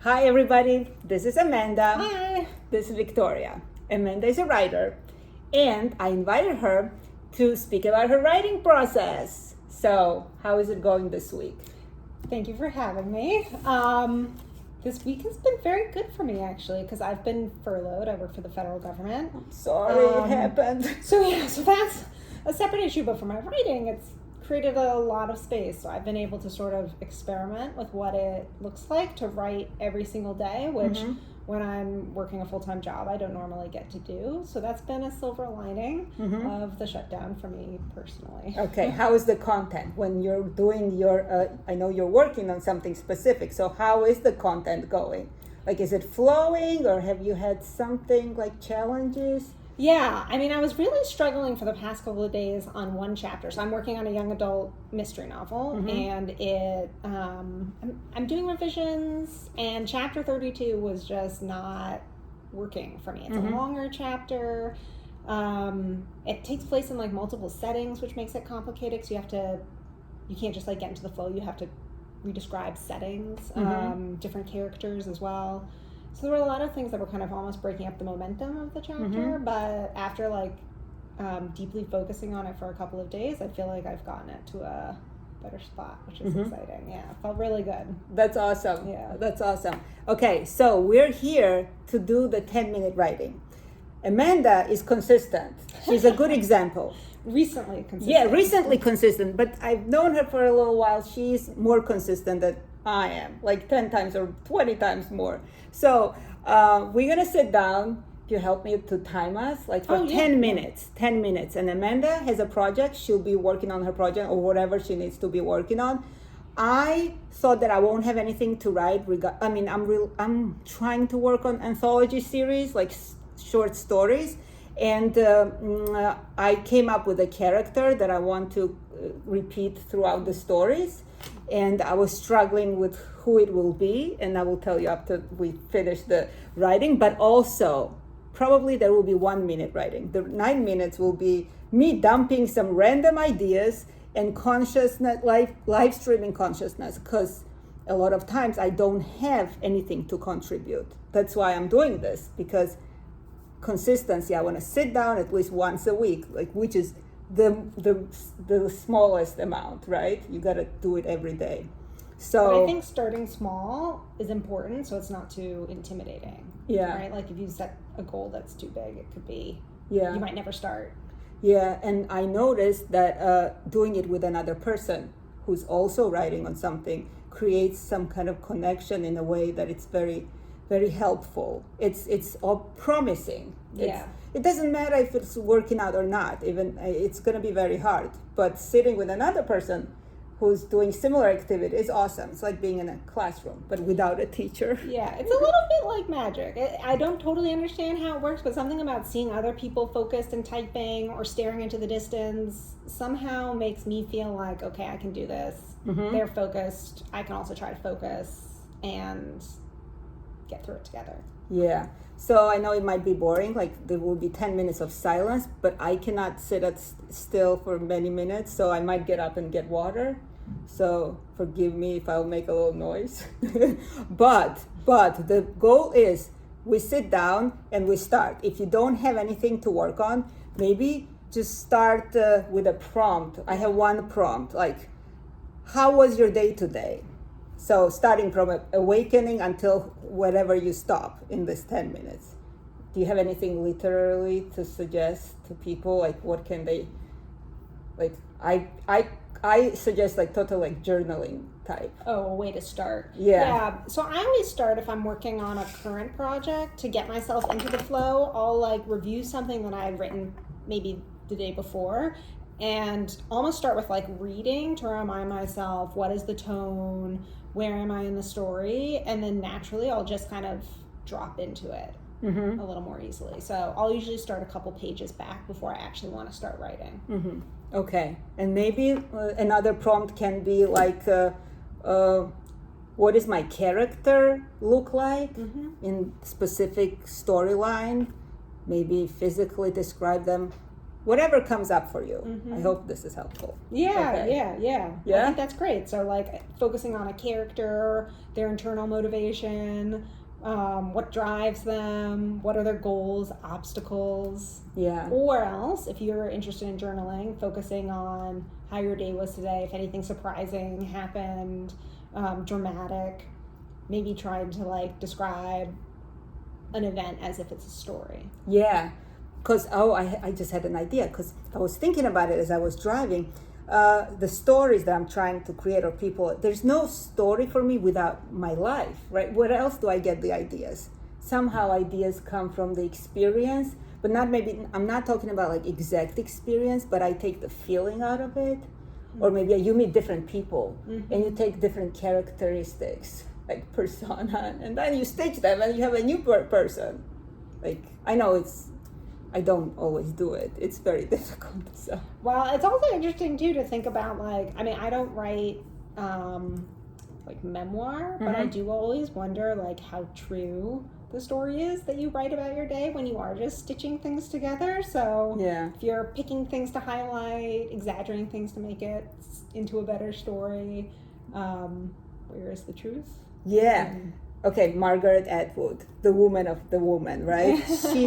Hi everybody, this is Amanda. Hi. This is Victoria. Amanda is a writer, and I invited her to speak about her writing process. So, how is it going this week? Thank you for having me. This week has been very good for me, actually, because I've been furloughed. I work for the federal government. Sorry it happened. So that's a separate issue, but for my writing, it's created a lot of space. So I've been able to sort of experiment with what it looks like to write every single day, which when I'm working a full-time job, I don't normally get to do. So that's been a silver lining of the shutdown for me personally. Okay, how is the content when you're doing your, I know you're working on something specific, so how is the content going? Like, is it flowing, or have you had something like challenges? Yeah, I mean, I was really struggling for the past couple of days on one chapter. So I'm working on a young adult mystery novel, and I'm doing revisions, and chapter 32 was just not working for me. It's a longer chapter. It takes place in like multiple settings, which makes it complicated. So you can't just like get into the flow. You have to redescribe settings, different characters as well. So there were a lot of things that were kind of almost breaking up the momentum of the chapter, but after deeply focusing on it for a couple of days, I feel like I've gotten it to a better spot, which is exciting. Yeah, it felt really good. That's awesome. Yeah. That's awesome. Okay, so we're here to do the 10-minute writing. Amanda is consistent. She's a good example. Recently consistent. Yeah, recently consistent, but I've known her for a little while. She's more consistent than I am, like 10 times or 20 times more. So we're gonna sit down. You help me to time us, like for 10 minutes. 10 minutes. And Amanda has a project. She'll be working on her project or whatever she needs to be working on. I thought that I won't have anything to write. I'm trying to work on anthology series, like short stories. And I came up with a character that I want to repeat throughout the stories. And I was struggling with who it will be, and I will tell you after we finish the writing. But also, probably there will be 1 minute writing. The 9 minutes will be me dumping some random ideas and consciousness, live streaming consciousness, because a lot of times I don't have anything to contribute. That's why I'm doing this, because consistency, I want to sit down at least once a week, which is the smallest amount, right? You got to do it every day. So but I think starting small is important, so it's not too intimidating. Yeah. Right? Like if you set a goal that's too big, it could be, you might never start. Yeah, and I noticed that doing it with another person who's also writing on something creates some kind of connection in a way that it's very, very helpful. It's all promising. It doesn't matter if it's working out or not. Even it's going to be very hard. But sitting with another person who's doing similar activity is awesome. It's like being in a classroom, but without a teacher. Yeah, it's a little bit like magic. I don't totally understand how it works, but something about seeing other people focused and typing or staring into the distance somehow makes me feel like, okay, I can do this. They're focused. I can also try to focus and get through it together. Yeah. So I know it might be boring, like there will be 10 minutes of silence, but I cannot sit still for many minutes, so I might get up and get water. So forgive me if I'll make a little noise. But the goal is we sit down and we start. If you don't have anything to work on, maybe just start with a prompt. I have one prompt, like, how was your day today? So starting from awakening until wherever you stop in this 10 minutes. Do you have anything literally to suggest to people? Like what can they, like I suggest like total like journaling type. Oh, a way to start. Yeah. So I always start if I'm working on a current project to get myself into the flow. I'll like review something that I had written maybe the day before and almost start with like reading to remind myself what is the tone, where am I in the story, and then naturally I'll just kind of drop into it a little more easily. So I'll usually start a couple pages back before I actually want to start writing. Okay, and maybe another prompt can be like, what does my character look like in specific storyline? Maybe physically describe them whatever comes up for you. Mm-hmm. I hope this is helpful. Yeah, Okay. yeah. Yeah? I think that's great. So, like, focusing on a character, their internal motivation, what drives them, what are their goals, obstacles. Yeah. Or else, if you're interested in journaling, focusing on how your day was today, if anything surprising happened, dramatic, maybe trying to, like, describe an event as if it's a story. Yeah. Because, I just had an idea, because I was thinking about it as I was driving. The stories that I'm trying to create, or people, there's no story for me without my life, right? Where else do I get the ideas? Somehow ideas come from the experience, but I'm not talking about like exact experience, but I take the feeling out of it. Or maybe you meet different people and you take different characteristics, like persona, and then you stitch them and you have a new person. Like, I know I don't always do it. It's very difficult. So. Well, it's also interesting too to think about, like, I mean, I don't write like memoir, but I do always wonder, like, how true the story is that you write about your day when you are just stitching things together. So if you're picking things to highlight, exaggerating things to make it into a better story, where is the truth? Yeah. Okay, Margaret Atwood, the woman of the woman, right?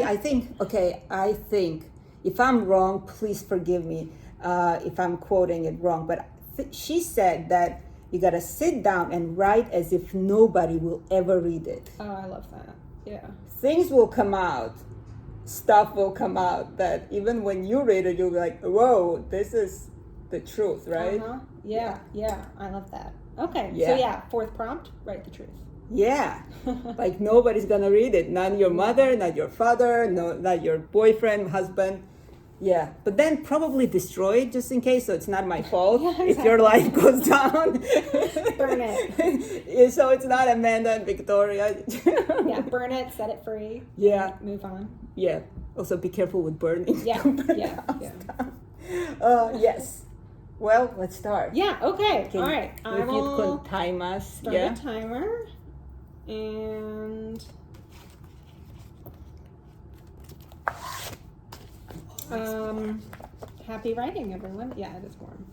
I think, if I'm wrong, please forgive me if I'm quoting it wrong, but she said that you gotta sit down and write as if nobody will ever read it. Oh, I love that. Yeah. Things will come out, stuff will come out that even when you read it, you'll be like, whoa, this is the truth, right? Yeah, I love that. Okay, Yeah. So fourth prompt, write the truth. Yeah, like nobody's gonna read it. Not your mother, not your father, not your boyfriend, husband. Yeah, but then probably destroy it just in case, so it's not my fault if your life goes down. Burn it. So it's not Amanda and Victoria. Yeah, burn it, set it free. Yeah. Move on. Yeah. Also be careful with burning. Yeah. Yes. Well, let's start. Yeah. Okay. All right. If you could time us. Start a timer. And happy writing, everyone. Yeah, it is warm.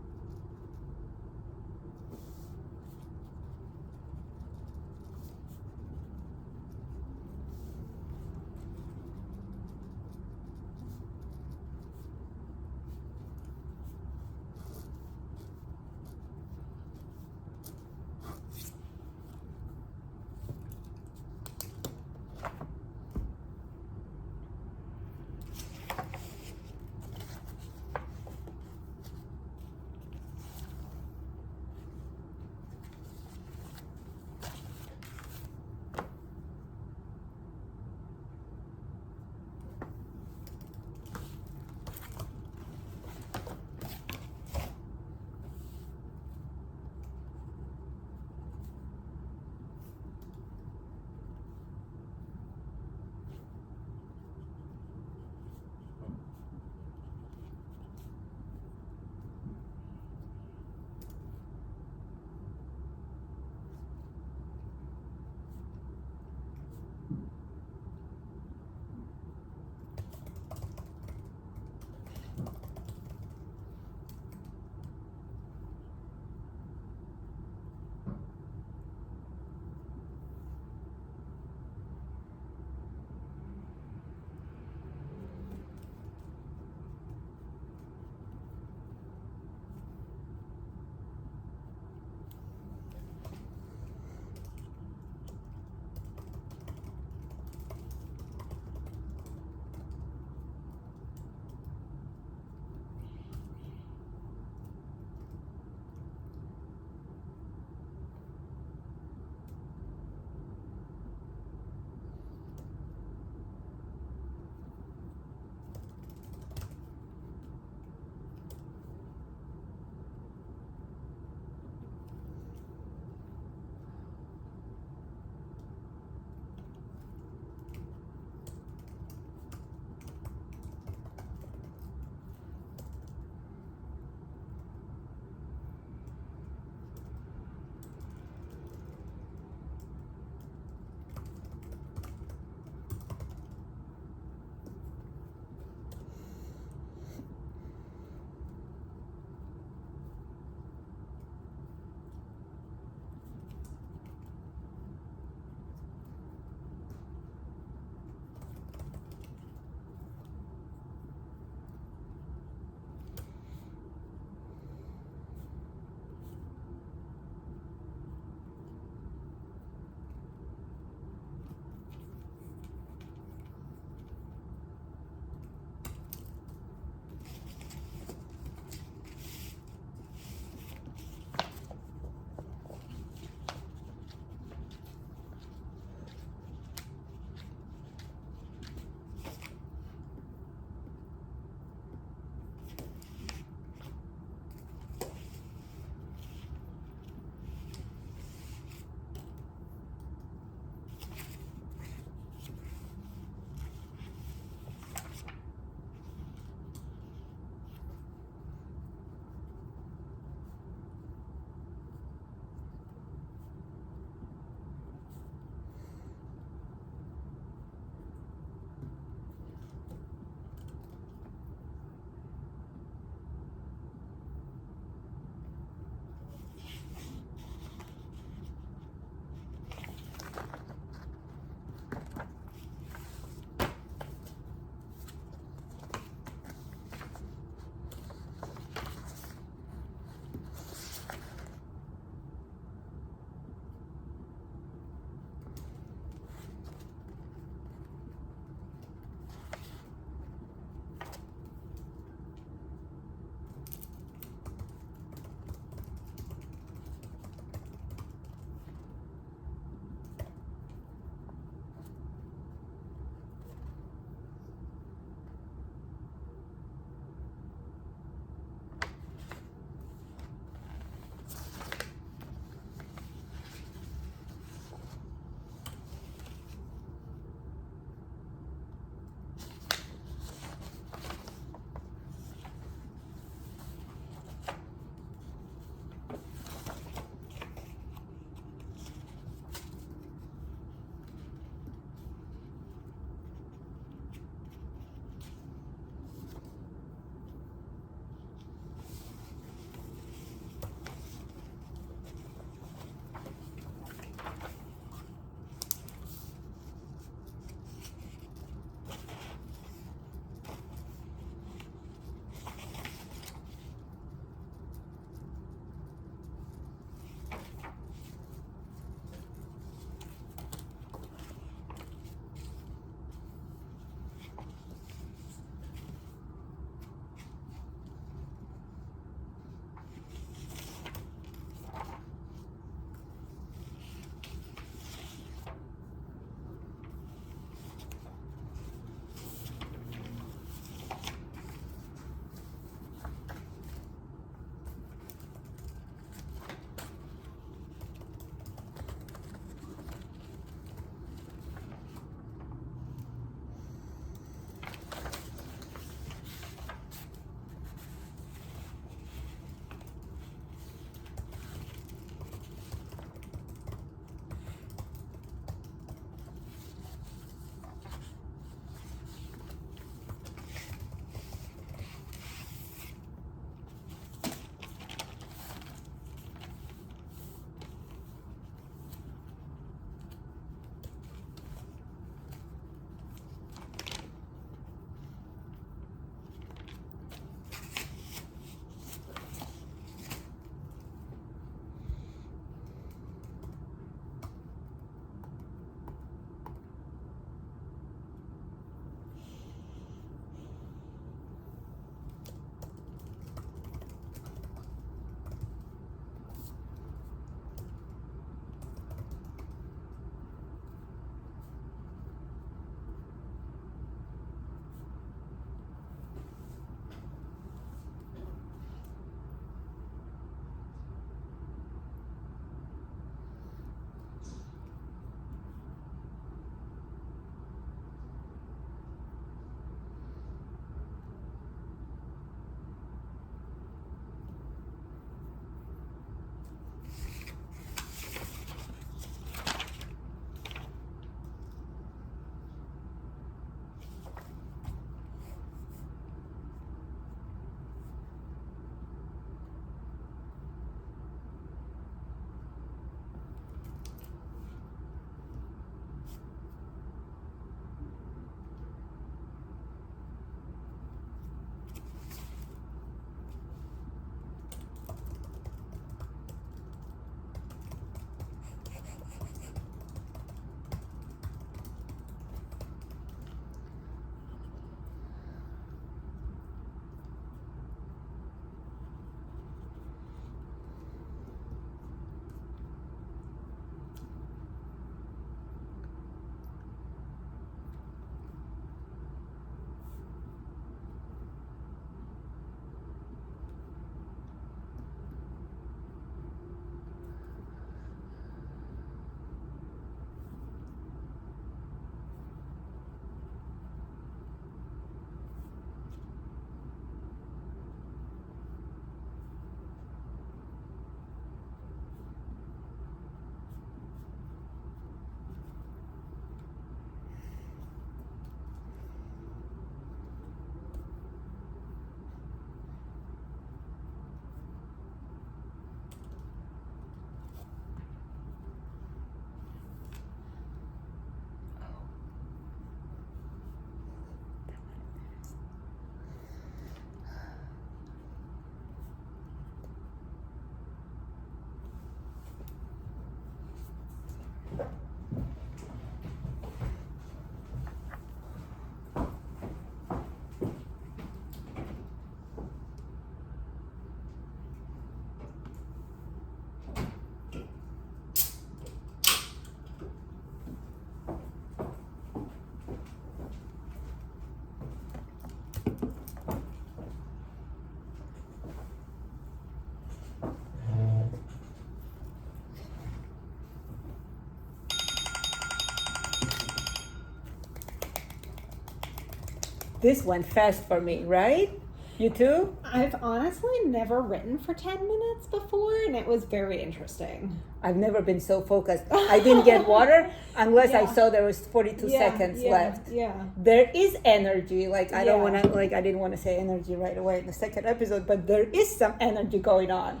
this went fast for me, right? You too? I've honestly never written for 10 minutes before, and it was very interesting. I've never been so focused. I didn't get water unless I Yeah. saw there was 42 seconds left. Yeah. There is energy. Like I don't Yeah. want to. Like I didn't want to say energy right away in the second episode, but there is some energy going on.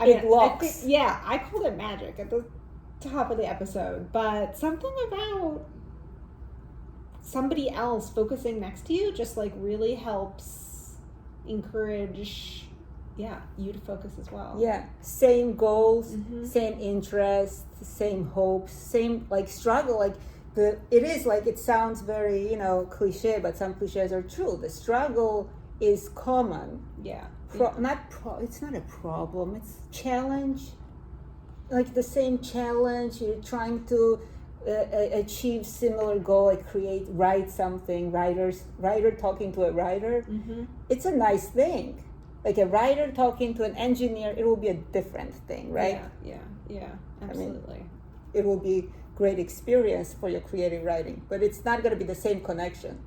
It locks. I called it magic at the top of the episode, but something about somebody else focusing next to you just like really helps encourage you to focus as well. Yeah, same goals, Mhm. same interests, same hopes, same like struggle. Like it is like it sounds very cliche, but some cliches are true. The struggle is common. It's not a problem. It's challenge. Like the same challenge. You're trying to achieve similar goal, like write something. Writer talking to a writer. Mm-hmm. It's a nice thing. Like a writer talking to an engineer, it will be a different thing, right? Yeah, absolutely. It will be great experience for your creative writing, but it's not going to be the same connection.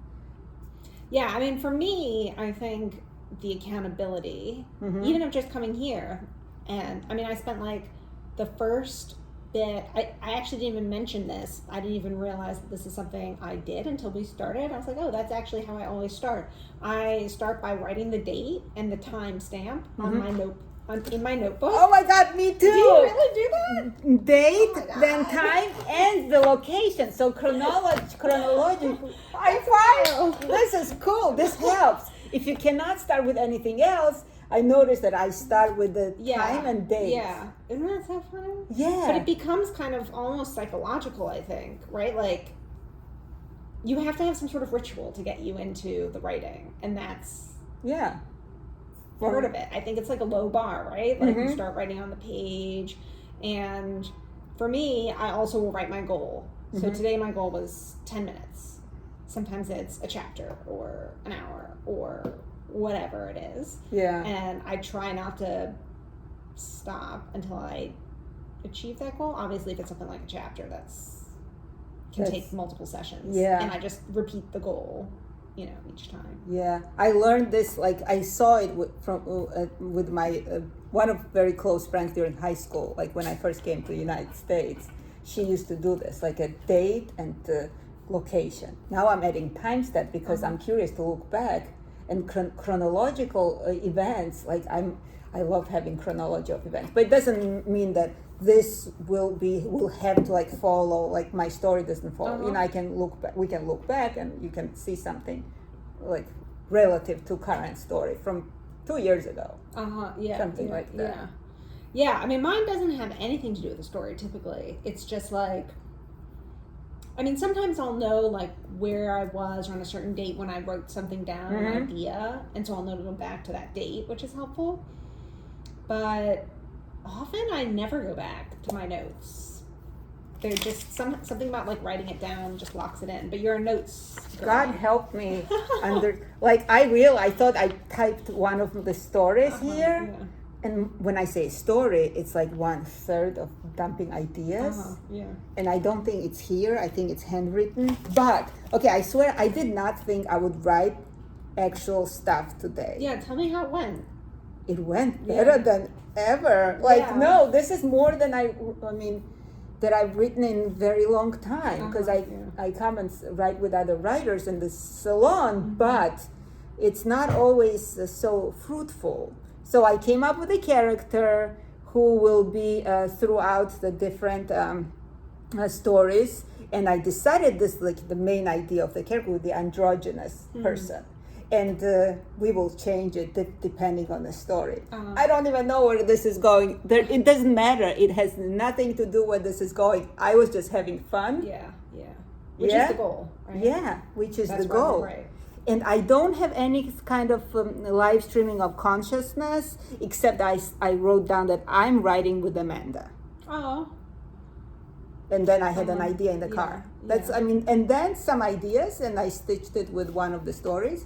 Yeah, I mean, for me, I think the accountability, even of just coming here, and I mean, I spent like the first bit, I actually didn't even mention this. I didn't even realize that this is something I did until we started. I was like, oh, that's actually how I always start. I start by writing the date and the time stamp on my in my notebook. Oh my God, me too. Do you really do that? Date, Oh then time, and the location. So chronologically. This is cool. This helps. If you cannot start with anything else, I noticed that I start with the time and date. Yeah. Isn't that so funny? Yeah. But it becomes kind of almost psychological, I think, right? Like, you have to have some sort of ritual to get you into the writing. And that's part of it. I think it's like a low bar, right? Like, you start writing on the page. And for me, I also will write my goal. So today my goal was 10 minutes. Sometimes it's a chapter or an hour or whatever it is. Yeah. And I try not to stop until I achieve that goal. Obviously, if it's something like a chapter, can take multiple sessions. Yeah. And I just repeat the goal, each time. Yeah, I learned this. Like I saw it with my one of very close friends during high school. Like when I first came to the United States, she used to do this, like a date and location. Now I'm adding time step because I'm curious to look back. And chronological events, like I love having chronology of events, but it doesn't mean that this will have to like follow, like my story doesn't follow. I can we can look back and you can see something like relative to current story from 2 years ago. Yeah. Something like that. Yeah, I mean, mine doesn't have anything to do with the story typically. It's just like, I mean, sometimes I'll know like where I was on a certain date when I wrote something down, an idea, and so I'll know to go back to that date, which is helpful. But often I never go back to my notes. They're just something about like writing it down just locks it in. But you're a notes girl. God help me I thought I typed one of the stories here. Yeah. And when I say story, it's like 1/3 of dumping ideas. And I don't think it's here. I think it's handwritten. But, okay, I swear I did not think I would write actual stuff today. Yeah, tell me how it went. It went better than ever. Like, no, this is more than that I've written in a very long time. Because I come and write with other writers in the salon, but it's not always so fruitful. So I came up with a character who will be throughout the different stories, and I decided this like the main idea of the character with the androgynous person, and we will change it depending on the story. I don't even know where this is going. It doesn't matter. It has nothing to do where this is going. I was just having fun. Which is the goal, right? Yeah, which is That's the goal. Right. And I don't have any kind of live streaming of consciousness, except I wrote down that I'm writing with Amanda. Oh. And then I had an idea in the car. And then some ideas, and I stitched it with one of the stories.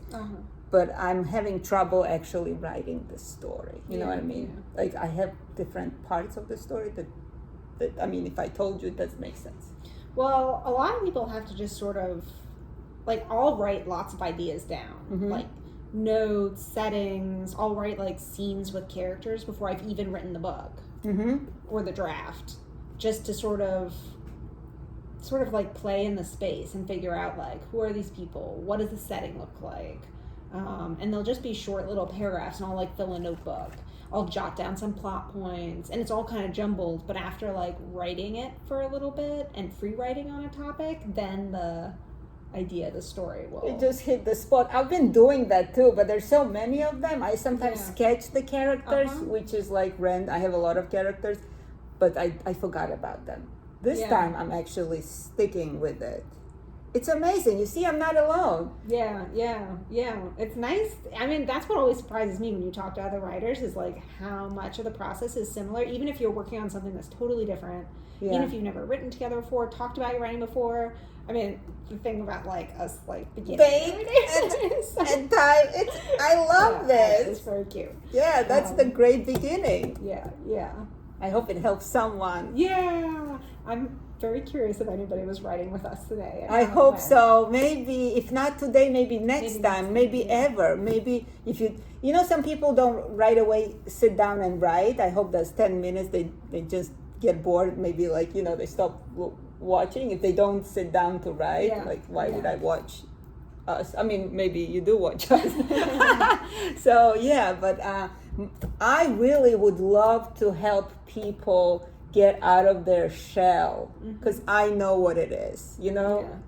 But I'm having trouble actually writing the story. You know what I mean? Yeah. Like I have different parts of the story that if I told you, it doesn't make sense. Well, a lot of people have to just sort of like I'll write lots of ideas down, like notes, settings. I'll write like scenes with characters before I've even written the book or the draft, just to sort of like play in the space and figure out like, who are these people? What does the setting look like? And they'll just be short little paragraphs, and I'll like fill a notebook. I'll jot down some plot points, and it's all kind of jumbled, but after like writing it for a little bit and free writing on a topic, then the idea, the story will... It just hit the spot. I've been doing that too, but there's so many of them. I sometimes sketch the characters, which is like I have a lot of characters, but I forgot about them. This time I'm actually sticking with it. It's amazing. You see, I'm not alone. Yeah. It's nice. I mean, that's what always surprises me when you talk to other writers, is like how much of the process is similar, even if you're working on something that's totally different. Even if you've never written together before, talked about your writing before. I mean, the thing about like us like beginning and time. I love this. It's very cute. Yeah, that's the great beginning. Yeah. I hope it helps someone. Yeah. I'm very curious if anybody was writing with us today. I hope so. Maybe, if not today, maybe next time, maybe ever. Maybe if some people don't right away sit down and write. I hope that's 10 minutes. They just get bored. Maybe like, they stop watching if they don't sit down to write. Like, why would I watch us? I mean, maybe you do watch us. So, but I really would love to help people get out of their shell, because I know what it is. You know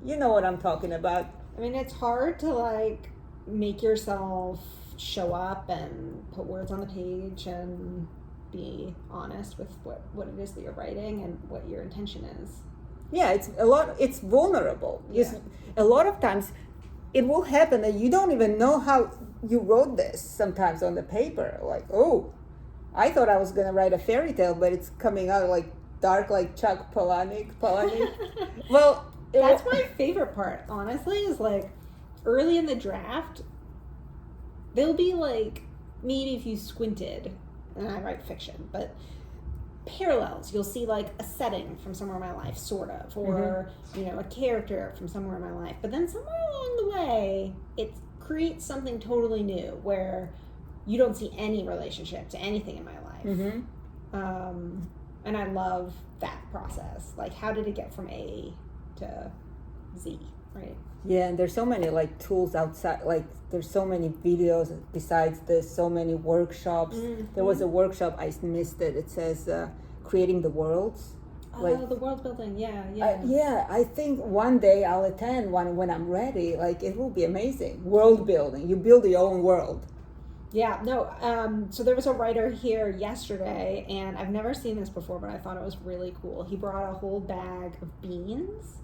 what I'm talking about. I mean, it's hard to like make yourself show up and put words on the page and be honest with what it is that you're writing and what your intention is. Yeah, it's vulnerable. A lot of times it will happen that you don't even know how you wrote this sometimes on the paper. Like, oh, I thought I was going to write a fairy tale, but it's coming out like dark, like Chuck Palahniuk. Well, that's my favorite part, honestly, is like early in the draft, there'll be like, maybe if you squinted, and I write fiction, but parallels. You'll see like a setting from somewhere in my life, sort of, or a character from somewhere in my life. But then somewhere along the way, it creates something totally new where you don't see any relationship to anything in my life. And I love that process. Like, how did it get from A to Z, right? Yeah, and there's so many like tools outside. Like, there's so many videos besides this, so many workshops. There was a workshop, I missed it. It says creating the worlds. Like, the world building, yeah. I think one day I'll attend one when I'm ready. Like, it will be amazing. World building. You build your own world. Yeah, no, so there was a writer here yesterday, and I've never seen this before, but I thought it was really cool. He brought a whole bag of beans,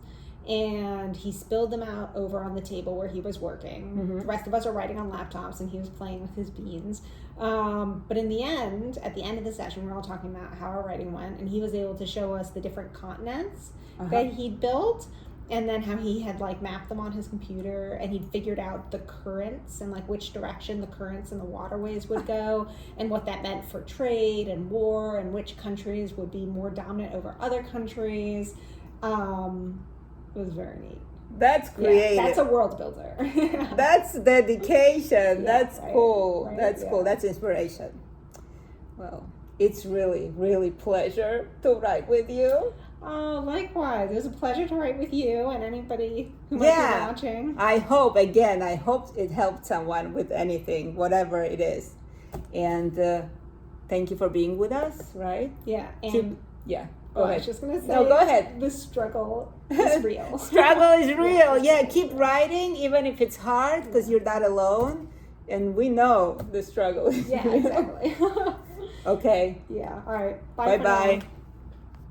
and he spilled them out over on the table where he was working. The rest of us are writing on laptops, and he was playing with his beans. But at the end of the session, we were all talking about how our writing went, and he was able to show us the different continents that he'd built, and then how he had like mapped them on his computer, and he'd figured out the currents and like which direction the currents and the waterways would go, and what that meant for trade and war, and which countries would be more dominant over other countries. It was very neat. That's creative. Yeah, that's a world builder. That's dedication. That's cool. Right, that's cool. That's inspiration. Well, it's really, really pleasure to write with you. Oh, likewise. It was a pleasure to write with you and anybody who might be watching. I hope it helped someone with anything, whatever it is. And thank you for being with us, right? Yeah. And Go ahead. I was just going to say, no, go ahead. The struggle is real. Struggle is real. Yeah, keep writing, even if it's hard, because you're not alone. And we know the struggle is real. Exactly. Okay. Yeah. All right. Bye-bye.